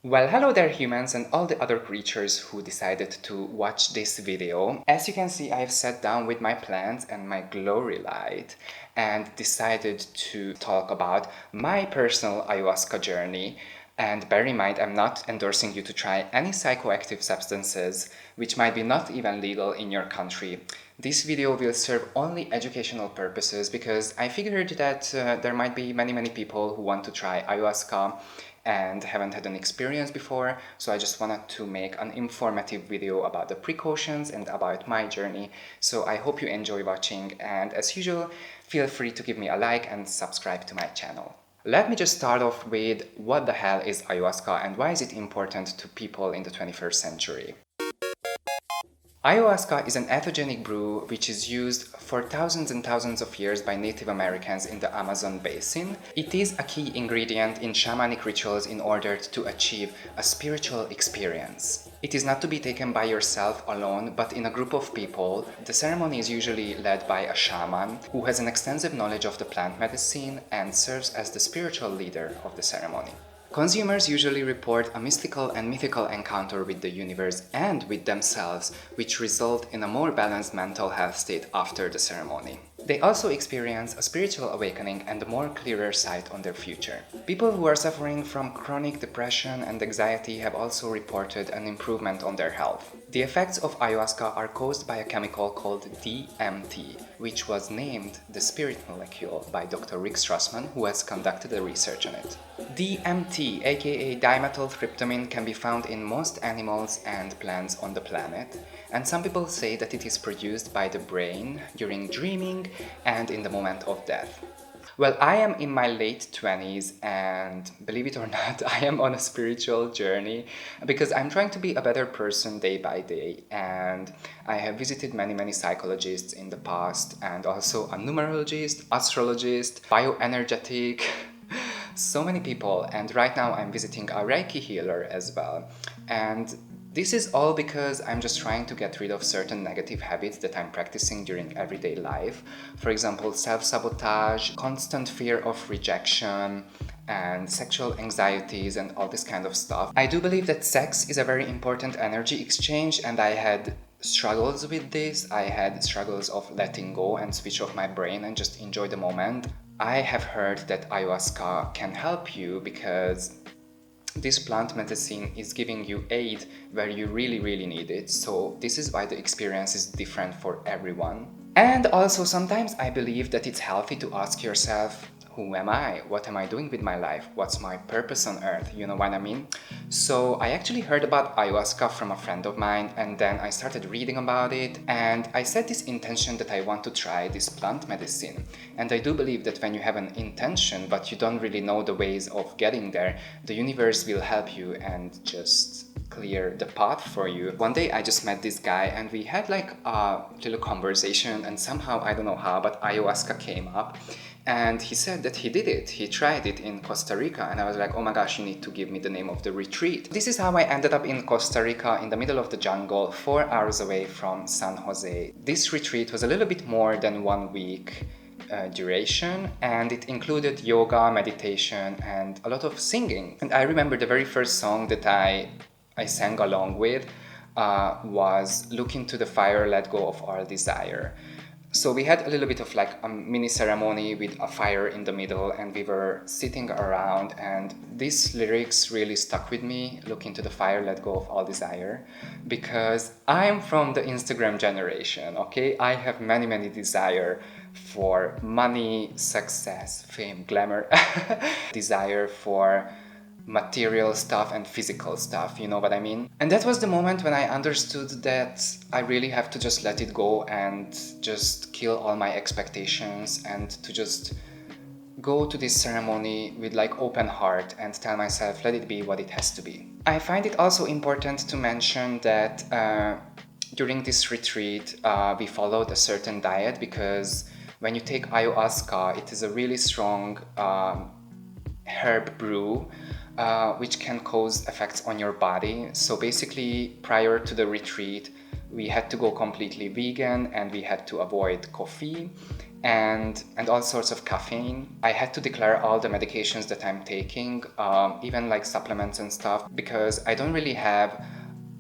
Well, hello there humans and all the other creatures who decided to watch this video. As you can see, I've sat down with my plants and my glory light and decided to talk about my personal ayahuasca journey. And bear in mind, I'm not endorsing you to try any psychoactive substances, which might be not even legal in your country. This video will serve only educational purposes because I figured that there might be many people who want to try ayahuasca and haven't had an experience before, so I just wanted to make an informative video about the precautions and about my journey. So I hope you enjoy watching, and as usual, feel free to give me a like and subscribe to my channel. Let me just start off with what the hell is ayahuasca and why is it important to people in the 21st century. Ayahuasca is an ethogenic brew which is used for thousands and thousands of years by Native Americans in the Amazon basin. It is a key ingredient in shamanic rituals in order to achieve a spiritual experience. It is not to be taken by yourself alone, but in a group of people. The ceremony is usually led by a shaman who has an extensive knowledge of the plant medicine and serves as the spiritual leader of the ceremony. Consumers usually report a mystical and mythical encounter with the universe and with themselves, which result in a more balanced mental health state after the ceremony. They also experience a spiritual awakening and a more clearer sight on their future. People who are suffering from chronic depression and anxiety have also reported an improvement on their health. The effects of ayahuasca are caused by a chemical called DMT, which was named the spirit molecule by Dr. Rick Strassman, who has conducted the research on it. DMT, aka dimethyltryptamine, can be found in most animals and plants on the planet, and some people say that it is produced by the brain during dreaming and in the moment of death. Well, I am in my late 20s and believe it or not, I am on a spiritual journey because I'm trying to be a better person day by day, and I have visited many psychologists in the past and also a numerologist, astrologist, bioenergetic, so many people, and right now I'm visiting a Reiki healer as well. And this is all because I'm just trying to get rid of certain negative habits that I'm practicing during everyday life. For example, self-sabotage, constant fear of rejection, and sexual anxieties and all this kind of stuff. I do believe that sex is a very important energy exchange, and I had struggles with this. I had struggles of letting go and switch off my brain and just enjoy the moment. I have heard that ayahuasca can help you because this plant medicine is giving you aid where you really need it. So this is why the experience is different for everyone. And also sometimes I believe that it's healthy to ask yourself, who am I? What am I doing with my life? What's my purpose on earth? You know what I mean? So I actually heard about ayahuasca from a friend of mine, and then I started reading about it, and I set this intention that I want to try this plant medicine. And I do believe that when you have an intention but you don't really know the ways of getting there, the universe will help you and just clear the path for you. One day I just met this guy and we had like a little conversation, and somehow, I don't know how, but ayahuasca came up. And he said that he did it. He tried it in Costa Rica. And I was like, oh my gosh, you need to give me the name of the retreat. This is how I ended up in Costa Rica in the middle of the jungle, 4 hours away from San Jose. This retreat was a little bit more than 1 week duration, and it included yoga, meditation, and a lot of singing. And I remember the very first song that I sang along with was Look into the Fire, Let Go of All Desire. So we had a little bit of like a mini ceremony with a fire in the middle, and we were sitting around, and these lyrics really stuck with me, look into the fire, let go of all desire, because I'm from the Instagram generation, okay? I have many desire for money, success, fame, glamour, desire for material stuff and physical stuff, you know what I mean? And that was the moment when I understood that I really have to just let it go and just kill all my expectations and to just go to this ceremony with like open heart and tell myself, let it be what it has to be. I find it also important to mention that during this retreat we followed a certain diet, because when you take ayahuasca, it is a really strong herb brew which can cause effects on your body. So basically, prior to the retreat, we had to go completely vegan and we had to avoid coffee. and all sorts of caffeine. I had to declare all the medications that I'm taking, even like supplements and stuff, because I don't really have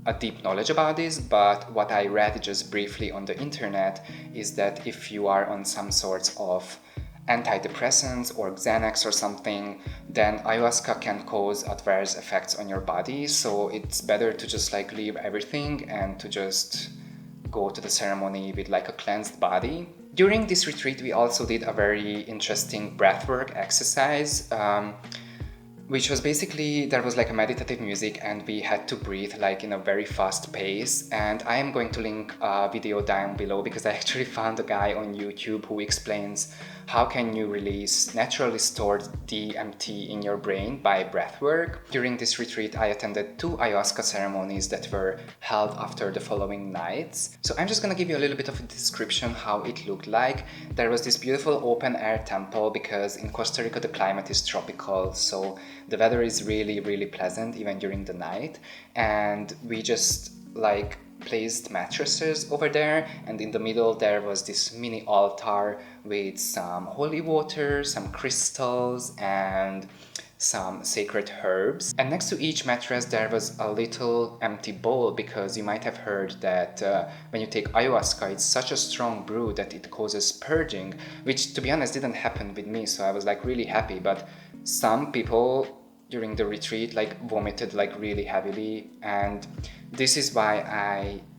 a deep knowledge about this, but what I read just briefly on the internet is that if you are on some sorts of antidepressants or Xanax or something, then ayahuasca can cause adverse effects on your body. So it's better to just like leave everything and to just go to the ceremony with like a cleansed body. During this retreat, we also did a very interesting breathwork exercise, which was basically, there was like a meditative music and we had to breathe like in a very fast pace. And I am going to link a video down below because I actually found a guy on YouTube who explains how can you release naturally stored DMT in your brain by breathwork. During this retreat, I attended 2 ayahuasca ceremonies that were held after the following nights. So I'm just gonna give you a little bit of a description how it looked like. There was this beautiful open air temple because in Costa Rica the climate is tropical, so the weather is really, really pleasant even during the night. And we just like placed mattresses over there, and in the middle there was this mini altar with some holy water, some crystals, and some sacred herbs. And next to each mattress there was a little empty bowl, because you might have heard that when you take ayahuasca, it's such a strong brew that it causes purging, which to be honest didn't happen with me, so I was like really happy. But some people during the retreat like vomited like really heavily, and this is why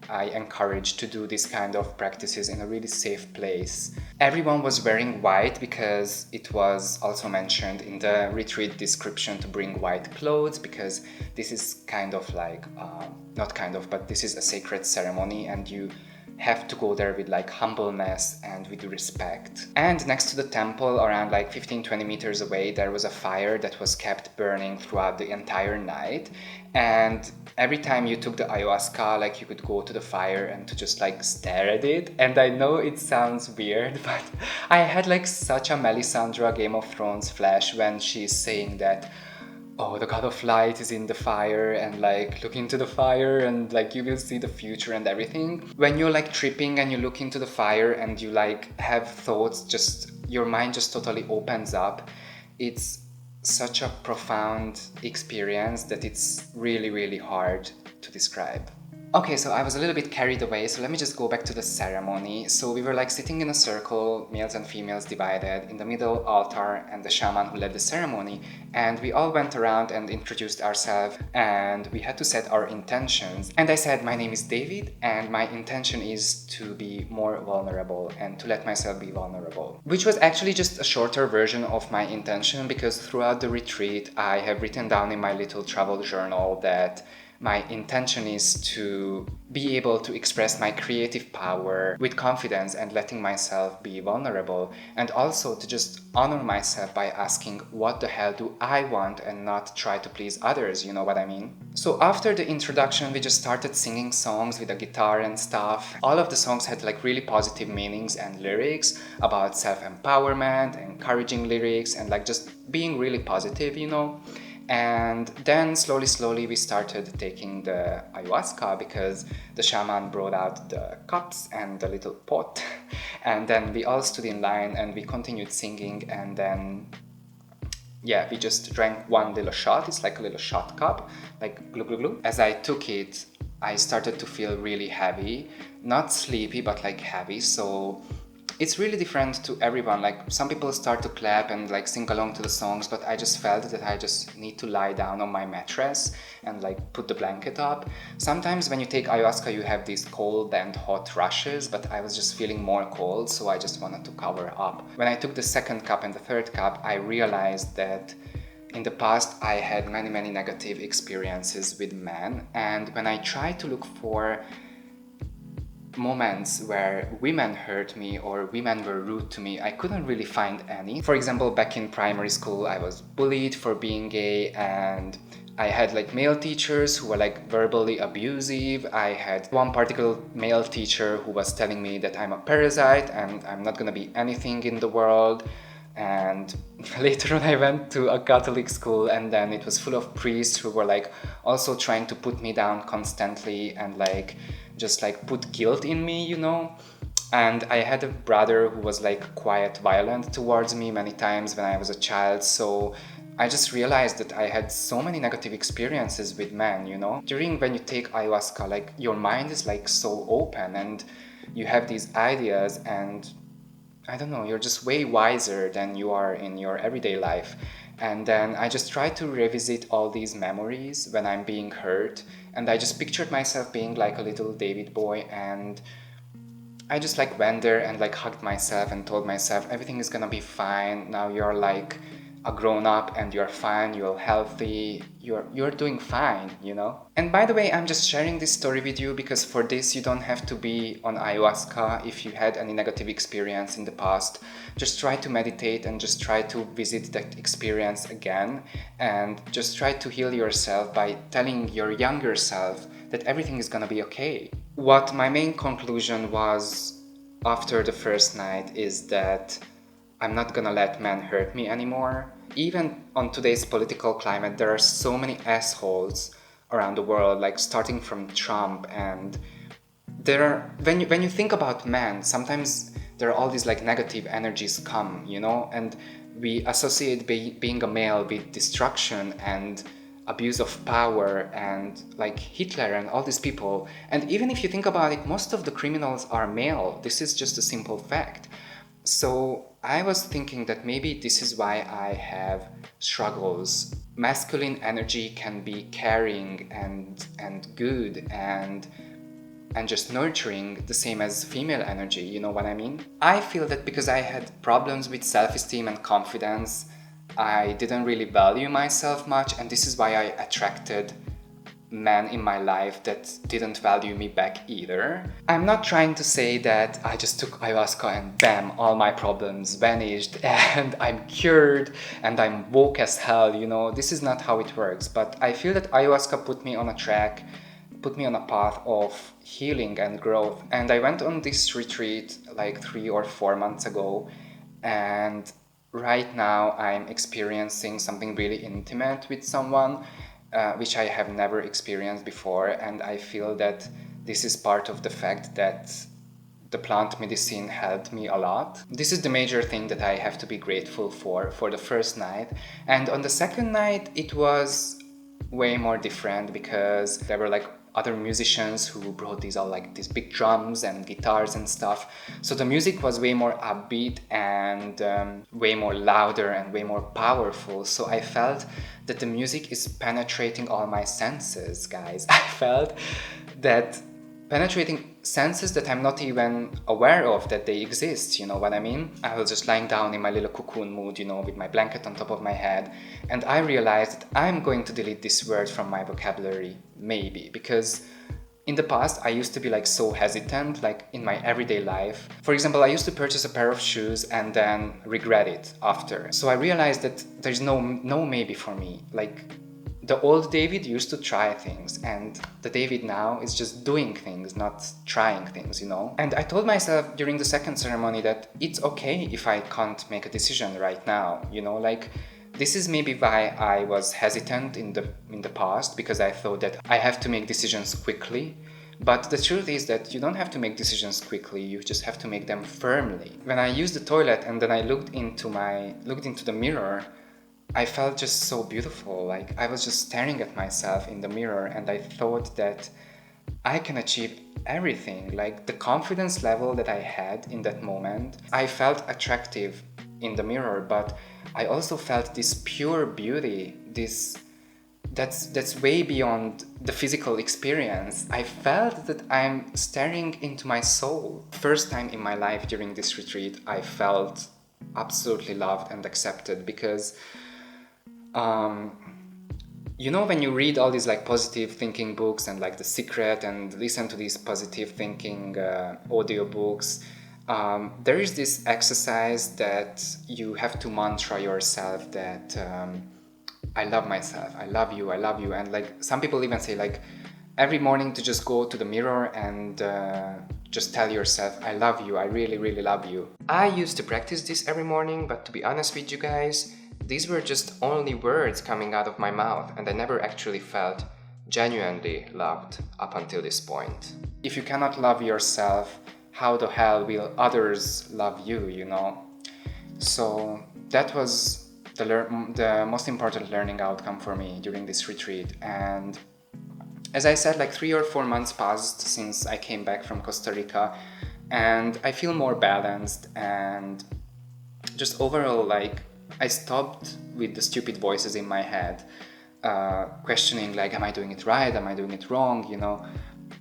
I encourage to do this kind of practices in a really safe place. Everyone was wearing white because it was also mentioned in the retreat description to bring white clothes, because this is kind of like, not kind of, but this is a sacred ceremony and you have to go there with like humbleness and with respect. And next to the temple, around like 15-20 meters away, there was a fire that was kept burning throughout the entire night. And every time you took the ayahuasca, like you could go to the fire and to just like stare at it. And I know it sounds weird, but I had like such a Melisandre Game of Thrones flash when she's saying that, oh, the god of light is in the fire, and like look into the fire and like you will see the future and everything. When you're like tripping and you look into the fire and you like have thoughts, just your mind just totally opens up. It's such a profound experience that it's really, really hard to describe. Okay, so I was a little bit carried away, so let me just go back to the ceremony. So we were like sitting in a circle, males and females divided, in the middle altar and the shaman who led the ceremony, and we all went around and introduced ourselves, and we had to set our intentions. And I said, my name is David and my intention is to be more vulnerable and to let myself be vulnerable. Which was actually just a shorter version of my intention, because throughout the retreat I have written down in my little travel journal that my intention is to be able to express my creative power with confidence and letting myself be vulnerable, and also to just honor myself by asking what the hell do I want and not try to please others, you know what I mean? So after the introduction we just started singing songs with a guitar and stuff. All of the songs had like really positive meanings and lyrics about self-empowerment, encouraging lyrics, and like just being really positive, you know. And then slowly we started taking the ayahuasca, because the shaman brought out the cups and the little pot, and then we all stood in line and we continued singing, and then yeah, we just drank one little shot. It's like a little shot cup, like glug glug glug. As I took it, I started to feel really heavy, not sleepy but like heavy. So it's really different to everyone. Like some people start to clap and like sing along to the songs, but I just felt that I just need to lie down on my mattress and like put the blanket up. Sometimes when you take ayahuasca you have these cold and hot rushes, but I was just feeling more cold, so I just wanted to cover up. When I took the second cup and the third cup, I realized that in the past I had many negative experiences with men, and when I tried to look for moments where women hurt me or women were rude to me, I couldn't really find any. For example, back in primary school I was bullied for being gay, and I had like male teachers who were like verbally abusive. I had one particular male teacher who was telling me that I'm a parasite and I'm not gonna be anything in the world. And later on I went to a Catholic school, and then it was full of priests who were like also trying to put me down constantly and like just like put guilt in me, you know. And I had a brother who was like quite violent towards me many times when I was a child, so I just realized that I had so many negative experiences with men, you know? During when you take ayahuasca, like your mind is like so open and you have these ideas, and I don't know, you're just way wiser than you are in your everyday life. And then I just try to revisit all these memories when I'm being hurt, and I just pictured myself being like a little David boy, and I just like went there and like hugged myself and told myself everything is gonna be fine. Now you're like a grown up and you're fine, you're healthy, you're doing fine, you know? And by the way, I'm just sharing this story with you because for this you don't have to be on ayahuasca if you had any negative experience in the past. Just try to meditate and just try to visit that experience again, and just try to heal yourself by telling your younger self that everything is gonna be okay. What my main conclusion was after the first night is that I'm not gonna let men hurt me anymore. Even on today's political climate, there are so many assholes around the world, like starting from Trump, and there are, when you think about men, sometimes there are all these like negative energies come, you know, and we associate being a male with destruction and abuse of power and like Hitler and all these people. And even if you think about it, most of the criminals are male. This is just a simple fact. So I was thinking that maybe this is why I have struggles. Masculine energy can be caring and good and just nurturing, the same as female energy, you know what I mean? I feel that because I had problems with self-esteem and confidence, I didn't really value myself much, and this is why I attracted men in my life that didn't value me back either. I'm not trying to say that I just took ayahuasca and bam, all my problems vanished and I'm cured and I'm woke as hell, you know, this is not how it works. But I feel that ayahuasca put me on a track, put me on a path of healing and growth. And I went on this retreat like 3 or 4 months ago, and right now I'm experiencing something really intimate with someone, which I have never experienced before. And I feel that this is part of the fact that the plant medicine helped me a lot. This is the major thing that I have to be grateful for the first night. And on the second night, it was way more different because there were like other musicians who brought these big drums and guitars and stuff. So the music was way more upbeat and way more louder and way more powerful. So I felt that the music is penetrating all my senses, guys. I felt that penetrating senses that I'm not even aware of that they exist, you know what I mean? I was just lying down in my little cocoon mood, you know, with my blanket on top of my head, and I realized that I'm going to delete this word from my vocabulary, maybe, because in the past I used to be like so hesitant, like in my everyday life. For example, I used to purchase a pair of shoes and then regret it after. So I realized that there's no maybe for me. Like, the old David used to try things, and the David now is just doing things, not trying things, you know? And I told myself during the second ceremony that it's okay if I can't make a decision right now, you know? Like, this is maybe why I was hesitant in the past, because I thought that I have to make decisions quickly. But the truth is that you don't have to make decisions quickly, you just have to make them firmly. When I used the toilet and then I looked into the mirror, I felt just so beautiful. Like, I was just staring at myself in the mirror, and I thought that I can achieve everything. Like, the confidence level that I had in that moment, I felt attractive in the mirror, but I also felt this pure beauty, that's way beyond the physical experience. I felt that I'm staring into my soul. First time in my life during this retreat, I felt absolutely loved and accepted, because you know, when you read all these like positive thinking books and like The Secret and listen to these positive thinking audio books, there is this exercise that you have to mantra yourself that I love myself, I love you, and like some people even say like every morning to just go to the mirror and just tell yourself, I love you, I really, really love you. I used to practice this every morning, but to be honest with you guys, these were just only words coming out of my mouth, and I never actually felt genuinely loved up until this point. If you cannot love yourself, how the hell will others love you, you know? So that was the most important learning outcome for me during this retreat. And as I said, like 3 or 4 months passed since I came back from Costa Rica, and I feel more balanced, and just overall, like, I stopped with the stupid voices in my head, questioning, like, am I doing it right? Am I doing it wrong? You know,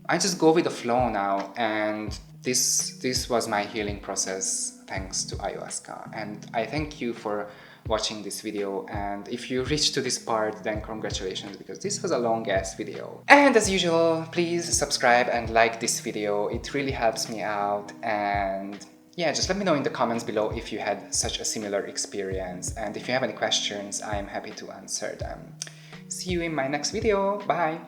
I just go with the flow now, and this was my healing process thanks to ayahuasca. And I thank you for watching this video, and if you reached to this part, then congratulations, because this was a long ass video. And as usual, please subscribe and like this video, it really helps me out. And yeah, just let me know in the comments below if you had such a similar experience, and if you have any questions, I'm happy to answer them. See you in my next video. Bye!